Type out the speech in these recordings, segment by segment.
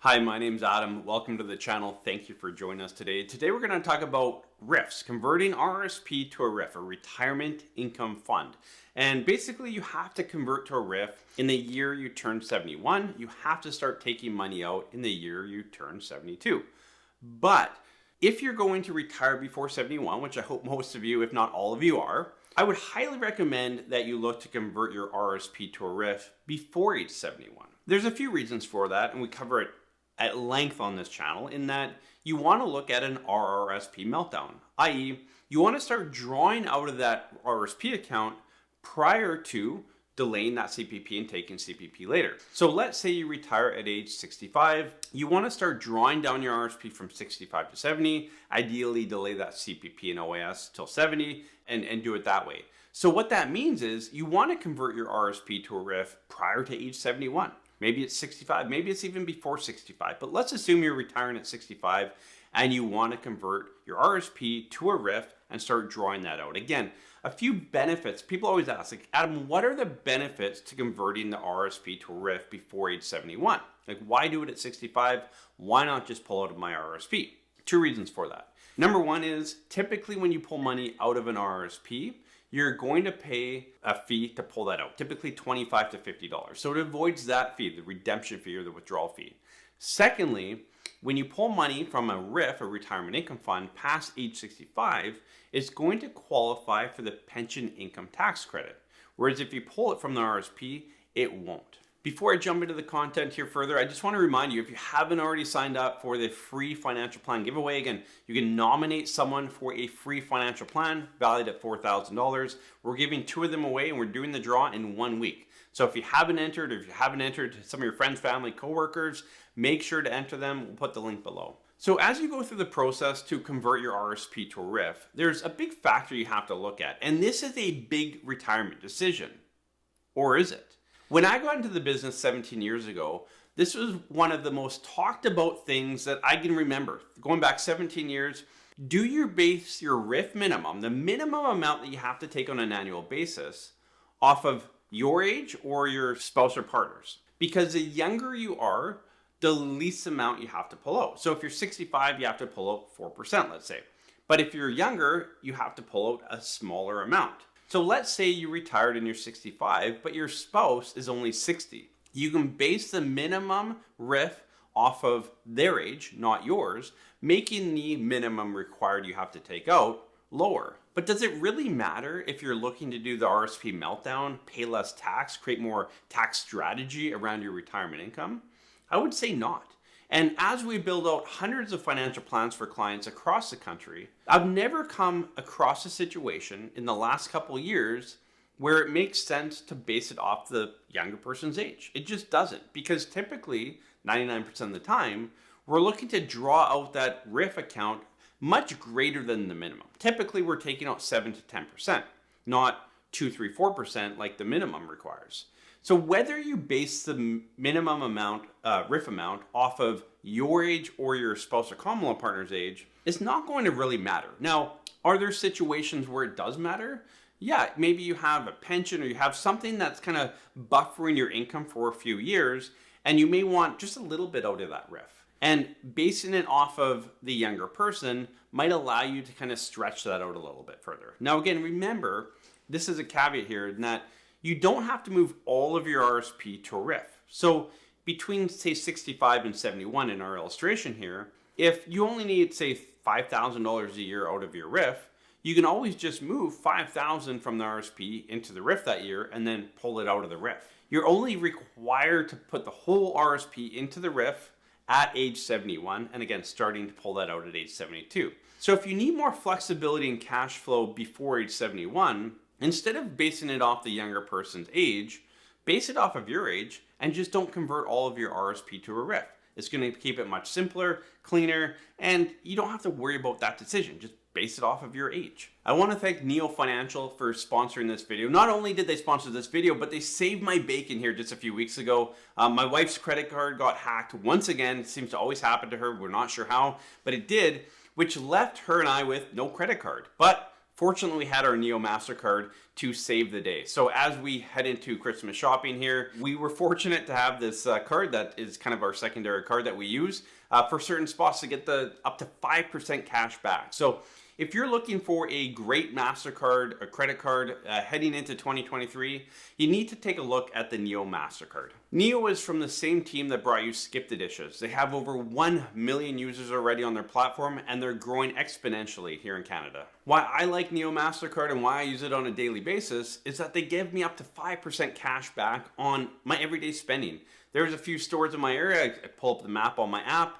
Hi, my name's Adam. Welcome to the channel. Thank you for joining us today. Today we're going to talk about RRIFs, converting RRSP to a RRIF, a retirement income fund. And basically you have to convert to a RRIF in the year you turn 71. You have to start taking money out in the year you turn 72. But if you're going to retire before 71, which I hope most of you, if not all of you are, I would highly recommend that you look to convert your RRSP to a RRIF before age 71. There's a few reasons for that, and we cover it at length on this channel, in that you want to look at an RRSP meltdown, i.e. you want to start drawing out of that RRSP account prior to delaying that CPP and taking CPP later. So let's say you retire at age 65, you want to start drawing down your RRSP from 65 to 70, ideally delay that CPP and OAS till 70 and do it that way. So what that means is you want to convert your RRSP to a RRIF prior to age 71. Maybe it's 65, maybe it's even before 65, but let's assume you're retiring at 65 and you want to convert your RRSP to a RRIF and start drawing that out. Again, a few benefits. People always ask, like, Adam, what are the benefits to converting the RRSP to a RRIF before age 71? Like, why do it at 65? Why not just pull out of my RRSP? Two reasons for that. Number one is typically when you pull money out of an RRSP, you're going to pay a fee to pull that out, typically $25 to $50. So it avoids that fee, the redemption fee or the withdrawal fee. Secondly, when you pull money from a RRIF, a retirement income fund, past age 65, it's going to qualify for the pension income tax credit. Whereas if you pull it from the RRSP, it won't. Before I jump into the content here further, I just want to remind you, if you haven't already signed up for the free financial plan giveaway, again, you can nominate someone for a free financial plan valued at $4,000. We're giving 2 of them away and we're doing the draw in 1 week. So if you haven't entered, or if you haven't entered some of your friends, family, coworkers, make sure to enter them. We'll put the link below. So as you go through the process to convert your RRSP to a RRIF, there's a big factor you have to look at. And this is a big retirement decision. Or is it? When I got into the business 17 years ago, this was one of the most talked about things that I can remember. Going back 17 years, do you base your RRIF minimum, the minimum amount that you have to take on an annual basis, off of your age or your spouse or partner's? Because the younger you are, the least amount you have to pull out. So if you're 65, you have to pull out 4%, let's say. But if you're younger, you have to pull out a smaller amount. So let's say you retired and you're 65, but your spouse is only 60. You can base the minimum RRIF off of their age, not yours, making the minimum required you have to take out lower. But does it really matter if you're looking to do the RRSP meltdown, pay less tax, create more tax strategy around your retirement income? I would say not. And as we build out hundreds of financial plans for clients across the country, I've never come across a situation in the last couple of years where it makes sense to base it off the younger person's age. It just doesn't, because typically 99% of the time, we're looking to draw out that RRIF account much greater than the minimum. Typically we're taking out 7 to 10%, not 2, 3, 4% like the minimum requires. So whether you base the minimum amount, RRIF amount, off of your age or your spouse or common law partner's age, it's not going to really matter. Now, are there situations where it does matter? Yeah, maybe you have a pension or you have something that's kind of buffering your income for a few years, and you may want just a little bit out of that RRIF. And basing it off of the younger person might allow you to kind of stretch that out a little bit further. Now, again, remember, this is a caveat here in that you don't have to move all of your RRSP to a RRIF. So between, say, 65 and 71 in our illustration here, if you only need, say, $5,000 a year out of your RRIF, you can always just move $5,000 from the RRSP into the RRIF that year and then pull it out of the RRIF. You're only required to put the whole RRSP into the RRIF at age 71, and again, starting to pull that out at age 72. So if you need more flexibility in cash flow before age 71, instead of basing it off the younger person's age, base it off of your age and just don't convert all of your RRSP to a RRIF. It's going to keep it much simpler, cleaner, and you don't have to worry about that decision. Just base it off of your age. I want to thank Neo Financial for sponsoring this video. Not only did they sponsor this video, but they saved my bacon here just a few weeks ago. My wife's credit card got hacked once again. It seems to always happen to her. We're not sure how, but it did, which left her and I with no credit card. But Fortunately, we had our Neo MasterCard to save the day. So as we head into Christmas shopping here, we were fortunate to have this card that is kind of our secondary card that we use for certain spots to get the up to 5% cash back. So if you're looking for a great MasterCard, a credit card heading into 2023, you need to take a look at the Neo MasterCard. Neo is from the same team that brought you Skip the Dishes. They have over 1 million users already on their platform, and they're growing exponentially here in Canada. Why I like Neo MasterCard and why I use it on a daily basis is that they give me up to 5% cash back on my everyday spending. There's a few stores in my area. I pull up the map on my app,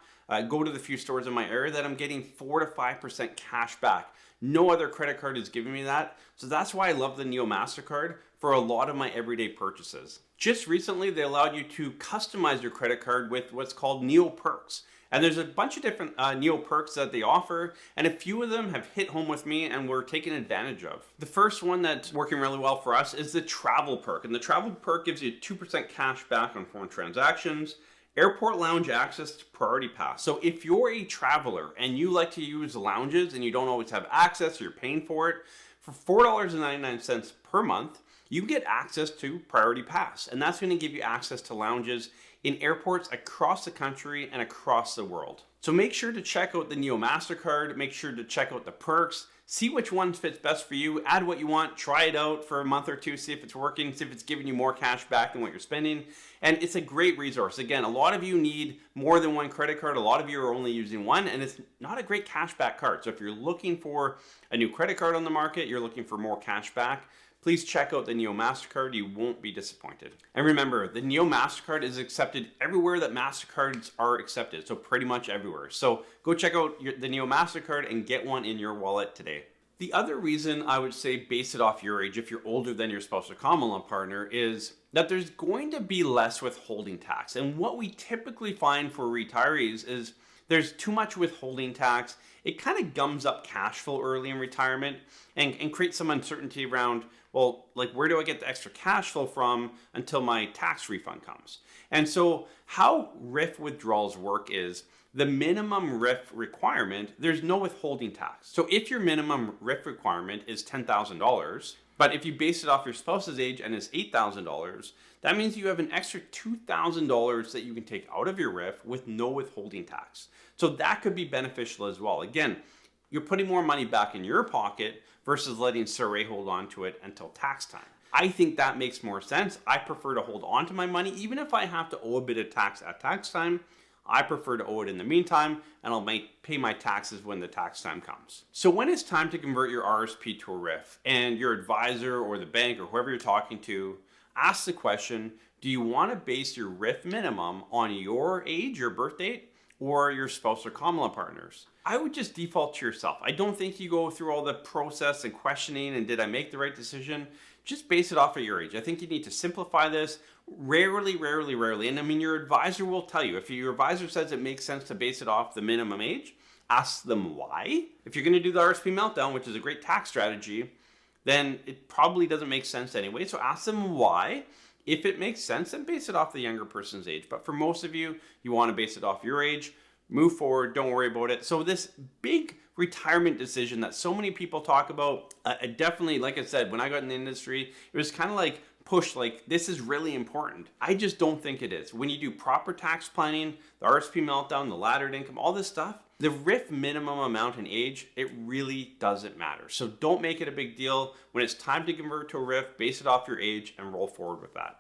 go to the few stores in my area that I'm getting 4 to 5% cash back. No other credit card is giving me that. So that's why I love the Neo MasterCard for a lot of my everyday purchases. Just recently, they allowed you to customize your credit card with what's called Neo Perks. And there's a bunch of different Neo Perks that they offer, and a few of them have hit home with me and we're taking advantage of. The first one that's working really well for us is the Travel Perk. And the Travel Perk gives you 2% cash back on foreign transactions, airport lounge access to Priority Pass. So if you're a traveler and you like to use lounges and you don't always have access or you're paying for it, for $4.99 per month, you get access to Priority Pass. And that's going to give you access to lounges in airports across the country and across the world. So make sure to check out the Neo MasterCard, make sure to check out the perks, see which one fits best for you, add what you want, try it out for a month or two, see if it's working, see if it's giving you more cash back than what you're spending. And it's a great resource. Again, a lot of you need more than one credit card. A lot of you are only using one, and it's not a great cash back card. So if you're looking for a new credit card on the market, you're looking for more cash back, please check out the Neo MasterCard. You won't be disappointed. And remember, the Neo MasterCard is accepted everywhere that MasterCards are accepted, so pretty much everywhere. So go check out the Neo MasterCard and get one in your wallet today. The other reason I would say base it off your age if you're older than your spouse or common law partner is that there's going to be less withholding tax. And what we typically find for retirees is there's too much withholding tax. It kind of gums up cash flow early in retirement and creates some uncertainty around, well, like where do I get the extra cash flow from until my tax refund comes? And so how RRIF withdrawals work is the minimum RRIF requirement, there's no withholding tax. So if your minimum RRIF requirement is $10,000, but if you base it off your spouse's age and it's $8,000, that means you have an extra $2,000 that you can take out of your RRIF with no withholding tax. So that could be beneficial as well. Again, you're putting more money back in your pocket versus letting CRA hold on to it until tax time. I think that makes more sense. I prefer to hold on to my money, even if I have to owe a bit of tax at tax time. I prefer to owe it in the meantime, and I'll pay my taxes when the tax time comes. So when it's time to convert your RSP to a RRIF, and your advisor or the bank or whoever you're talking to asks the question, do you want to base your RRIF minimum on your age, your birth date, or your spouse or common law partners? I would just default to yourself. I don't think you go through all the process and questioning and did I make the right decision? Just base it off of your age. I think you need to simplify this. Rarely, and I mean your advisor will tell you. If your advisor says it makes sense to base it off the minimum age, ask them why. If you're going to do the RSP meltdown, which is a great tax strategy, then it probably doesn't make sense anyway. So ask them why. If it makes sense, then base it off the younger person's age. But for most of you, you want to base it off your age. Move forward, don't worry about it. So this big retirement decision that so many people talk about, definitely, like I said, when I got in the industry, it was kind of like pushed, like this is really important. I just don't think it is. When you do proper tax planning, the RSP meltdown, the laddered income, all this stuff, the RRIF minimum amount and age, it really doesn't matter. So don't make it a big deal. When it's time to convert to a RRIF, base it off your age and roll forward with that.